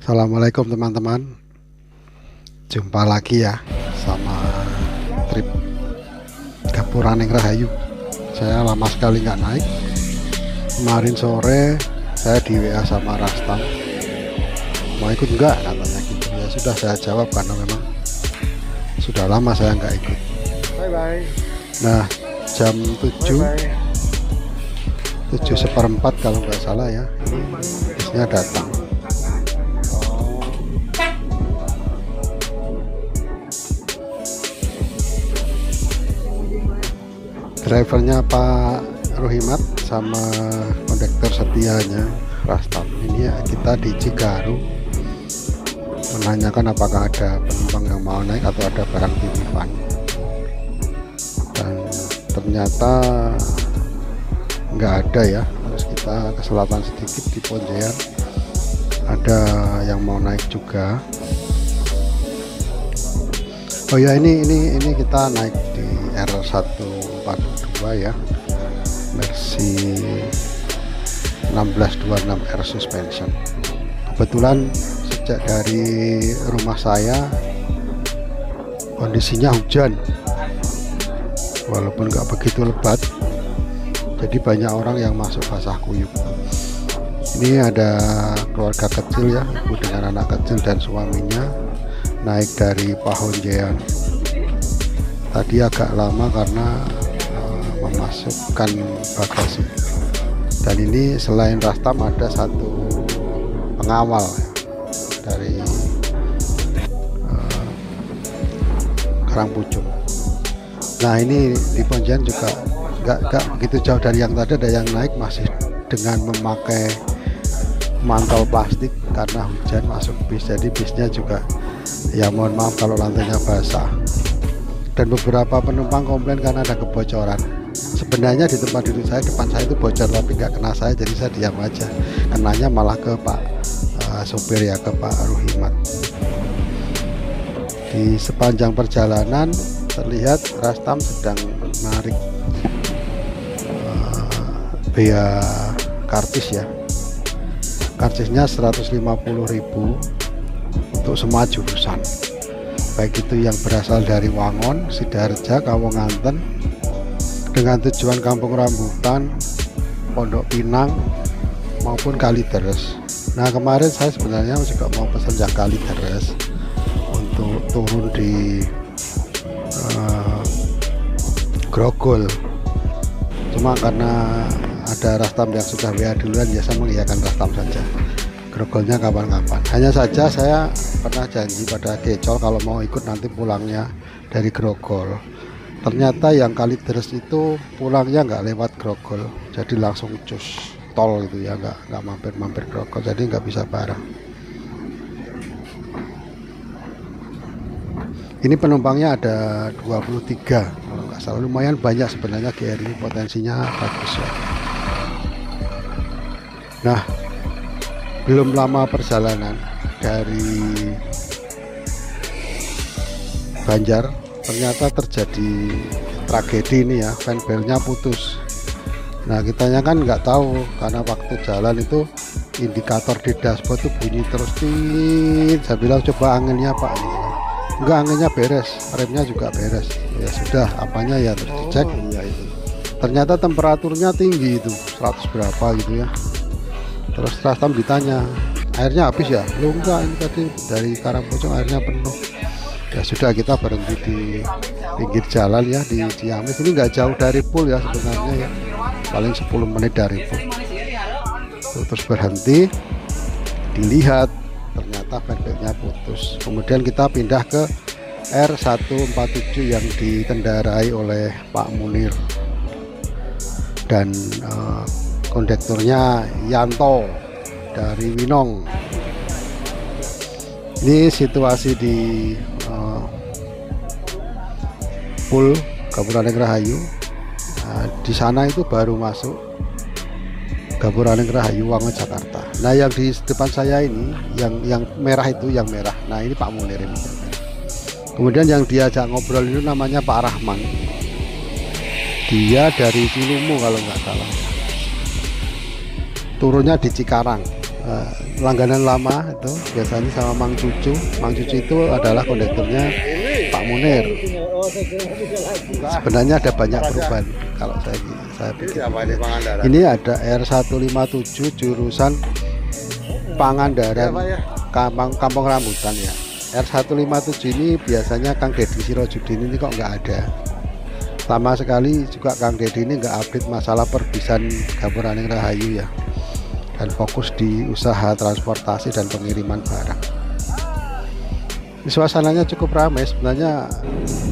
Assalamualaikum teman-teman. Jumpa lagi ya sama trip Gapuraning Rahayu. Saya lama sekali nggak naik. Kemarin sore saya di WA sama Rastam, mau ikut nggak katanya gitu. Ya sudah, saya jawab karena memang sudah lama saya nggak ikut. Bye bye. Nah, jam 7 Bye bye. 7:15 kalau nggak salah ya, busnya datang. Drivernya Pak Ruhimat sama kondektor setianya Rastam. Ini ya, kita di Cigaru menanyakan apakah ada penumpang yang mau naik atau ada barang titipan, dan ternyata nggak ada ya. Terus kita ke selatan sedikit di Ponjean, ada yang mau naik juga. Oh ya, ini kita naik di R142 ya, versi 1626R suspension. Kebetulan sejak dari rumah saya kondisinya hujan, walaupun nggak begitu lebat, jadi banyak orang yang masuk basah kuyup. Ini ada keluarga kecil ya, ibu dengan anak kecil dan suaminya naik dari Pahonjean. Tadi agak lama karena memasukkan bagasi. Dan ini selain Rastam ada satu pengawal ya, dari Karangpucung. Nah, ini di Pontianak juga nggak begitu jauh dari yang tadi. Ada yang naik masih dengan memakai mantel plastik karena hujan masuk bis. Jadi bisnya juga ya mohon maaf kalau lantainya basah. Dan beberapa penumpang komplain karena ada kebocoran. Sebenarnya di tempat duduk saya, depan saya itu bocor, tapi nggak kena saya, jadi saya diam aja. Kenanya malah ke Pak sopir ya, ke Pak Ruhimat. Di sepanjang perjalanan terlihat Rastam sedang menarik bea karcis ya. Karcisnya 150.000 untuk semua jurusan, baik itu yang berasal dari Wangon, Sidaharja, Kawonganten, dengan tujuan Kampung Rambutan, Pondok Pinang maupun Kalideres. Nah, kemarin saya sebenarnya juga mau pesan yang Kalideres untuk turun di Grogol. Cuma karena ada Rastam yang sudah WA duluan, ya saya mengiyakan Rastam saja. Grogolnya kapan-kapan. Hanya saja saya pernah janji pada Kecol kalau mau ikut nanti pulangnya dari Grogol. Ternyata yang Kalideres itu pulangnya nggak lewat Grogol, jadi langsung cus tol gitu ya, nggak mampir Grogol, jadi nggak bisa bareng. Ini penumpangnya ada 23 kalau nggak salah, lumayan banyak sebenarnya. GR ini potensinya bagus ya. Nah, belum lama perjalanan dari Banjar, ternyata terjadi tragedi ini ya, fanbelnya putus. Nah, kitanya kan nggak tahu karena waktu jalan itu indikator di dashboard tuh bunyi terus tit. Saya bilang coba anginnya Pak, enggak, anginnya beres, remnya juga beres. Ya sudah, apanya ya terus dicek. Iya itu. Ternyata temperaturnya tinggi itu 100 berapa gitu ya. Terus Rastam ditanya, airnya habis ya? Lu enggak, ini tadi dari Karangpucung airnya penuh. Ya sudah, kita berhenti di pinggir jalan ya, di Ciamis. Ini nggak jauh dari pool ya sebenarnya ya, paling 10 menit dari pool. Terus berhenti, dilihat ternyata fanbelnya putus. Kemudian kita pindah ke R147 yang dikendarai oleh Pak Munir dan kondekturnya Yanto dari Winong. Ini situasi di pool Gapuraning Rahayu. Nah, di sana itu baru masuk Gapuraning Rahayu Wangon Jakarta. Nah, yang di depan saya ini yang merah itu, yang merah. Nah, ini Pak Munir ini. Kemudian yang diajak ngobrol itu namanya Pak Rahman. Dia dari Cilumu kalau nggak salah. Turunnya di Cikarang. langganan lama itu biasanya sama Mang Cucu. Mang Cucu itu adalah kondekturnya Pak Munir. Sebenarnya ada banyak perubahan kalau saya pikir. Ini ada R157 jurusan Pangandaran Kampung Rambutan ya. R157 ini biasanya Kang Deddy Sirojudin ini kok nggak ada. Lama sekali juga Kang Deddy ini nggak update masalah perbisan Gapuraning Rahayu ya, dan fokus di usaha transportasi dan pengiriman barang. Suasananya cukup ramai sebenarnya,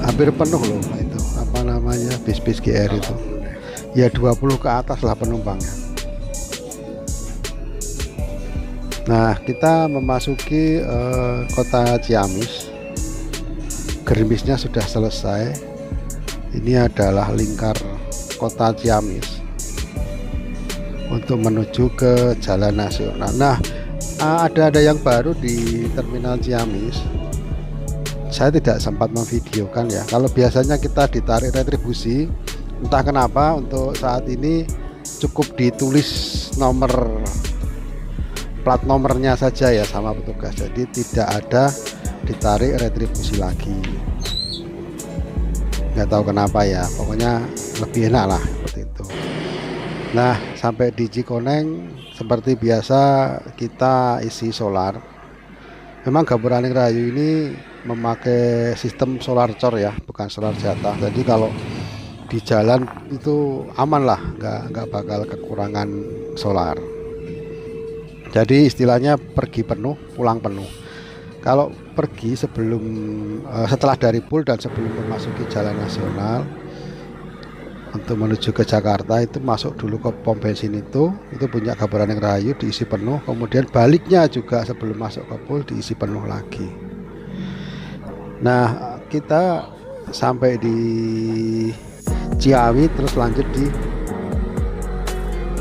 hampir penuh loh itu apa namanya bis-bis GR itu ya, 20 ke atas lah penumpangnya. Nah, kita memasuki kota Ciamis. Gerimisnya sudah selesai. Ini adalah lingkar kota Ciamis untuk menuju ke Jalan Nasional. Nah, ada yang baru di Terminal Ciamis. Saya tidak sempat memvideokan ya. Kalau biasanya kita ditarik retribusi, entah kenapa untuk saat ini cukup ditulis nomor plat nomornya saja ya sama petugas. Jadi tidak ada ditarik retribusi lagi. Nggak tahu kenapa ya, pokoknya lebih enak lah seperti itu. Nah, sampai di Cikoneng seperti biasa kita isi solar. Memang Gapuraning Rahayu ini memakai sistem solar cor ya, bukan solar jatah. Jadi kalau di jalan itu aman lah, nggak bakal kekurangan solar. Jadi istilahnya pergi penuh, pulang penuh. Kalau pergi setelah dari Pul dan sebelum memasuki Jalan Nasional untuk menuju ke Jakarta, itu masuk dulu ke pom bensin itu punya Gapuraning Rahayu, diisi penuh. Kemudian baliknya juga sebelum masuk ke Pul diisi penuh lagi. Nah, kita sampai di Ciawi terus lanjut di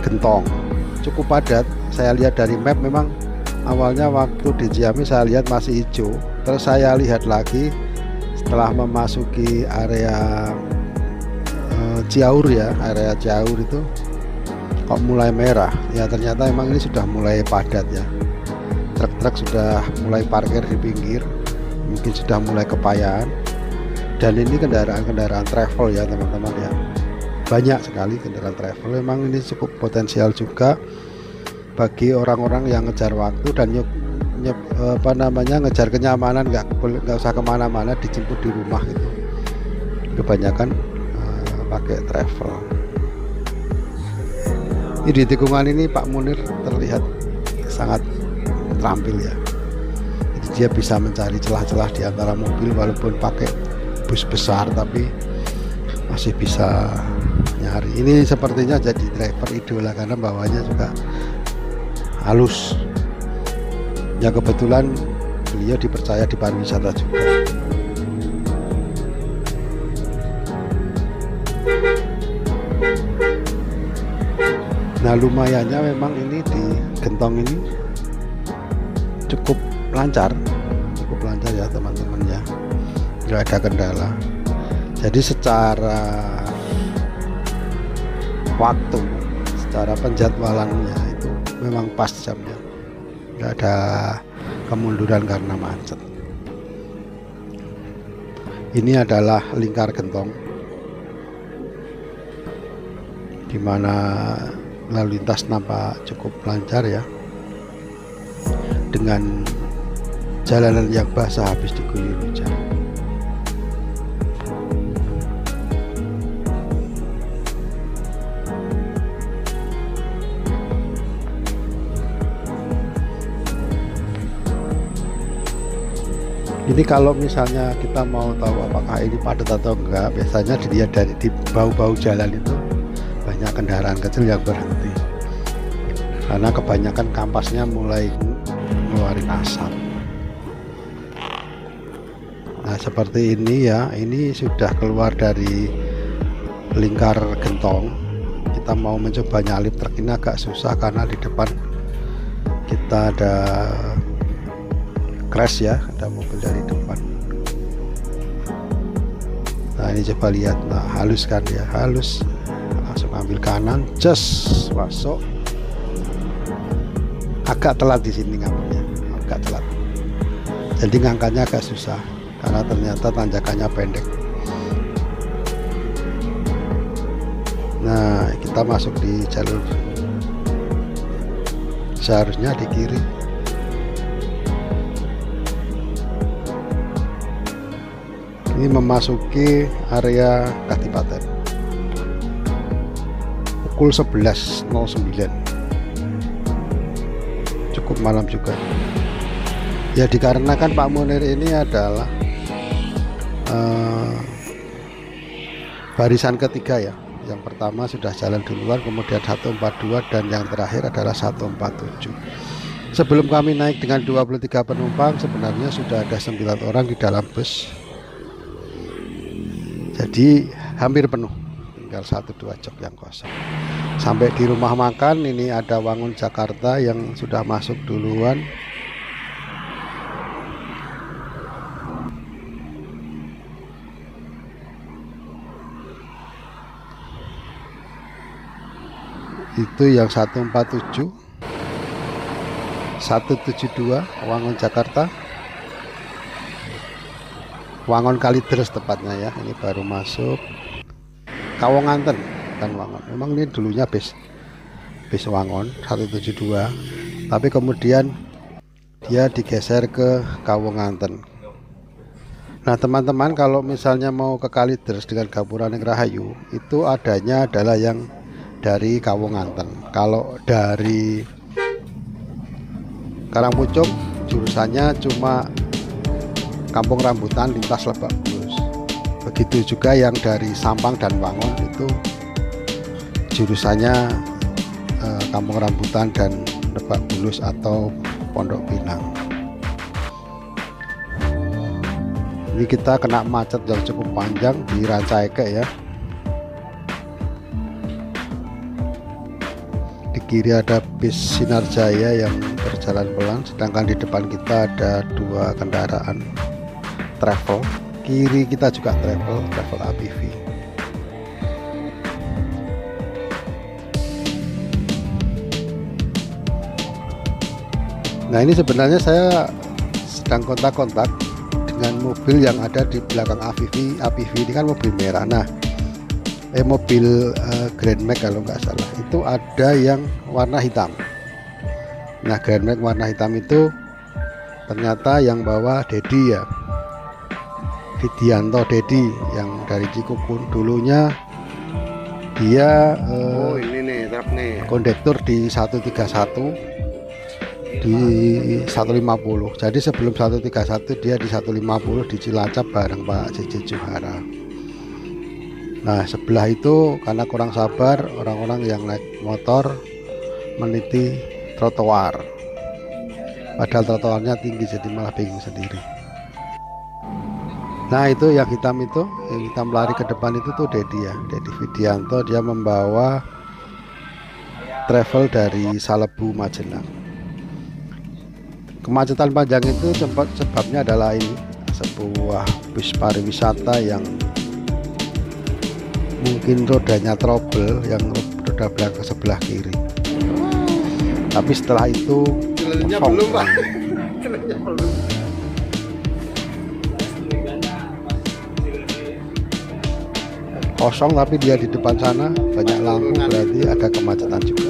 Gentong. Cukup padat. Saya lihat dari map memang awalnya waktu di Ciamis saya lihat masih hijau, terus saya lihat lagi setelah memasuki area Ciaur ya, area Ciaur itu kok mulai merah ya, ternyata emang ini sudah mulai padat ya. Truk-truk sudah mulai parkir di pinggir, mungkin sudah mulai kepayahan. Dan ini kendaraan travel ya teman-teman ya, banyak sekali kendaraan travel. Memang ini cukup potensial juga bagi orang-orang yang ngejar waktu dan ngejar kenyamanan, nggak usah kemana-mana, dijemput di rumah gitu. Kebanyakan pakai travel. Ini di tikungan ini Pak Munir terlihat sangat terampil ya. Jadi dia bisa mencari celah-celah di antara mobil walaupun pakai bus besar, tapi masih bisa nyari. Ini sepertinya jadi driver idola karena bawahnya juga halus ya, kebetulan beliau dipercaya di pariwisata juga. Nah, lumayannya memang ini di Gentong ini cukup lancar ya teman-teman ya, nggak ada kendala. Jadi secara waktu, secara penjadwalannya itu memang pas jamnya, nggak ada kemunduran karena macet. Ini adalah lingkar Gentong, dimana lalu lintas nampak cukup lancar ya, dengan jalanan yang basah habis diguyur hujan. Ini kalau misalnya kita mau tahu apakah ini padat atau enggak, biasanya dilihat dari di bau-bau jalan itu banyak kendaraan kecil yang berhenti karena kebanyakan kampasnya mulai ngeluarin asap. Nah, seperti ini ya, ini sudah keluar dari lingkar Gentong. Kita mau mencoba nyalip truk ini agak susah karena di depan kita ada crash ya, ada mobil dari depan. Nah, ini coba lihat, nah halus kan ya, halus. Langsung ambil kanan, just masuk. agak telat di sini ngambilnya, agak telat. Jadi ngangkatnya agak susah karena ternyata tanjakannya pendek. Nah, kita masuk di jalur, seharusnya di kiri. Ini memasuki area Kadipaten pukul 11.09, cukup malam juga ya, dikarenakan Pak Munir ini adalah barisan ketiga ya. Yang pertama sudah jalan duluan, kemudian 142, dan yang terakhir adalah 147. Sebelum kami naik dengan 23 penumpang, sebenarnya sudah ada 9 orang di dalam bus. Jadi hampir penuh, tinggal 1-2 jok yang kosong. Sampai di rumah makan, ini ada Wangun Jakarta yang sudah masuk duluan. Itu yang 147, 172 Wangun Jakarta, Wangun Kalideres tepatnya ya. Ini baru masuk Kawonganten, kan Wangun. Memang ini dulunya bis Wangun 172, tapi kemudian dia digeser ke Kawonganten. Nah teman-teman, kalau misalnya mau ke Kalideres dengan Gapuraning Rahayu, itu adanya adalah yang dari Kawonganten. Kalau dari Karangpucung jurusannya cuma Kampung Rambutan lintas Lebak Bulus. Begitu juga yang dari Sampang dan Wangun, itu jurusannya Kampung Rambutan dan Lebak Bulus atau Pondok Pinang. Ini kita kena macet yang cukup panjang di Rancaikek ya. Di kiri ada bis Sinar Jaya yang berjalan pelan, sedangkan di depan kita ada 2 kendaraan travel. Kiri kita juga travel APV. Nah ini sebenarnya saya sedang kontak-kontak dengan mobil yang ada di belakang APV ini kan mobil merah. Nah mobil Grand Max kalau nggak salah itu ada yang warna hitam. Nah Grand Max warna hitam itu ternyata yang bawa Dedi ya, Widianto Dedi yang dari Cikukun. Dulunya dia ini nih truk nih, kondektur di 131 di 150. Jadi sebelum 131 dia di 150 di Cilacap bareng Pak JJ Juhara. Nah sebelah itu karena kurang sabar, orang-orang yang naik motor meniti trotoar, padahal trotoarnya tinggi, jadi malah bingung sendiri. Nah itu yang hitam lari ke depan itu tuh Dedi ya, Dedi Widianto. Dia membawa travel dari Salebu Majenang. Kemacetan panjang itu sebabnya adalah ini, sebuah bus pariwisata yang mungkin rodanya trouble, yang roda belakang sebelah kiri. Tapi setelah itu belum Pak. Belum. Kosong, tapi dia di depan sana banyak lampu, berarti ada kemacetan juga.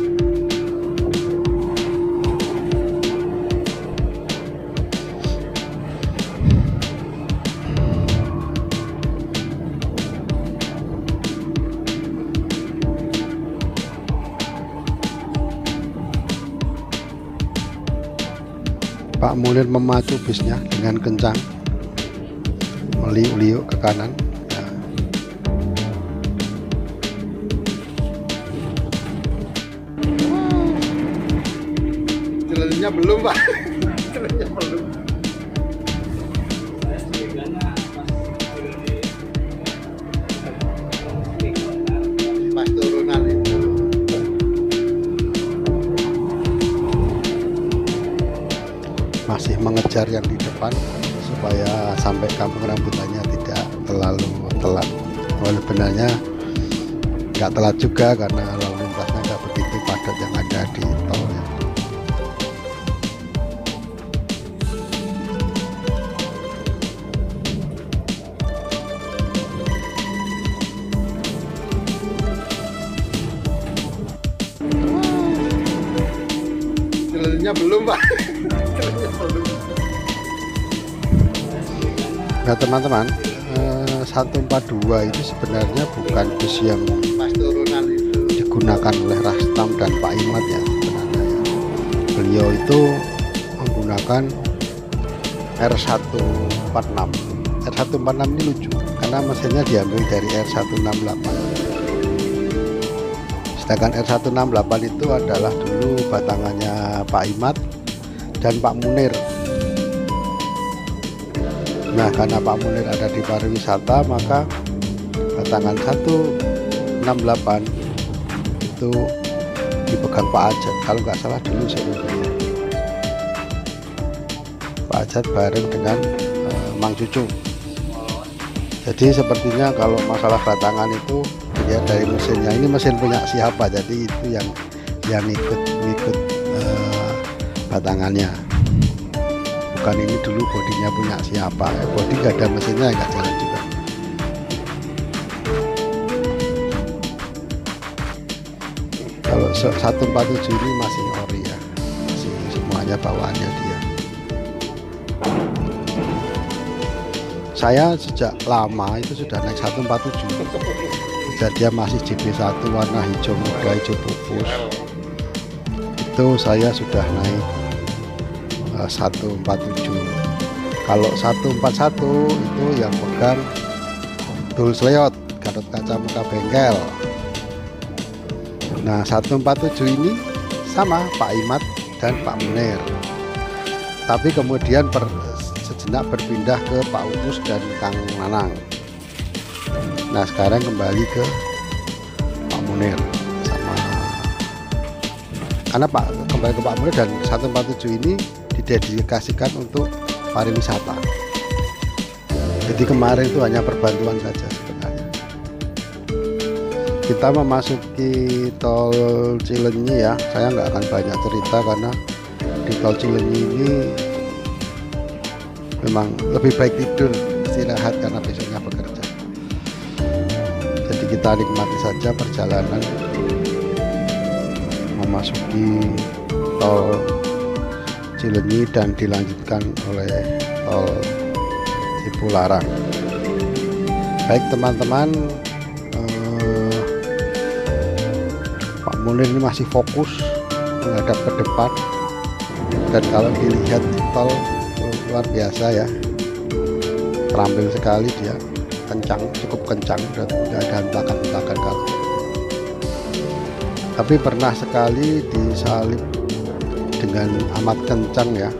Pak Munir memacu bisnya dengan kencang, meliuk-liuk ke kanan. Jalannya belum Pak. Jalannya belum. Pas turunan itu. Masih mengejar yang di depan supaya sampai Kampung Rambutannya tidak terlalu telat. Walau benarnya nggak telat juga karena lalu lintasnya nggak begitu padat yang ada di tol ya. Jalurnya belum Pak. Jalurnya belum. Nah teman-teman, 142 itu sebenarnya bukan bus yang Pas turunan itu. digunakan oleh Rastam dan Pak Imad ya sebenarnya ya. Beliau itu menggunakan R146. R146 ini lucu karena mesinnya diambil dari R168. Sedangkan R168 itu adalah dulu batangannya Pak Imad dan Pak Munir. Nah, karena Pak Munir ada di pariwisata, maka batangan 168 itu dipegang Pak Ajat. Kalau nggak salah dulu sebelumnya Pak Ajat bareng dengan Mang Cucu. Jadi sepertinya kalau masalah batangan itu dilihat dari mesinnya, ini mesin punya siapa, jadi itu yang ngikut batangannya, bukan ini dulu bodinya punya siapa. Bodi gak ada mesinnya nggak jalan juga. Kalau 147 ini masih ori ya, masih semuanya bawaannya dia. Saya sejak lama itu sudah naik 147. Sejak dia masih JB1 warna hijau muda, hijau pupus, itu saya sudah naik 147. Kalau 141 itu yang pegang Dul Sleot, Gatot Kaca Muka Bengkel. Nah 147 ini sama Pak Imad dan Pak Munir, tapi kemudian sejenak berpindah ke Pak Utus dan Kang Nanang. Nah sekarang kembali ke Pak Munir sama, karena kembali ke Pak Munir, dan 147 ini didedikasikan untuk pariwisata. Jadi kemarin itu hanya perbantuan saja sebenarnya. Kita memasuki tol Cilenyi ya, saya nggak akan banyak cerita karena di tol Cilenyi ini memang lebih baik tidur, istirahat karena besoknya bekerja. Jadi kita nikmati saja perjalanan memasuki tol Cilenyi dan dilanjutkan oleh tol Cipularang. Baik teman-teman, Pak Munir ini masih fokus menghadap ke depan, dan kalau dilihat di tol luar biasa ya, terampil sekali dia, kencang, cukup kencang, dan tidak ada hentakan-hentakan kalau. Tapi pernah sekali disalip dengan amat kencang ya,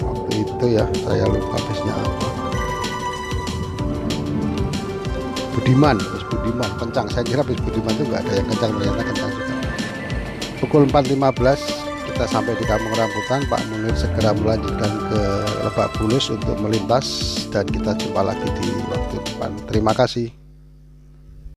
waktu itu ya, saya lupa bisnya apa. Budiman, bis Budiman kencang, saya kira bis Budiman itu nggak ada yang kencang, ternyata kencang juga. Pukul 4.15 kita sampai di Kampung Rambutan. Pak Munir segera melanjutkan ke Lebak Bulus untuk melintas, dan kita jumpa lagi di waktu depan. Terima kasih.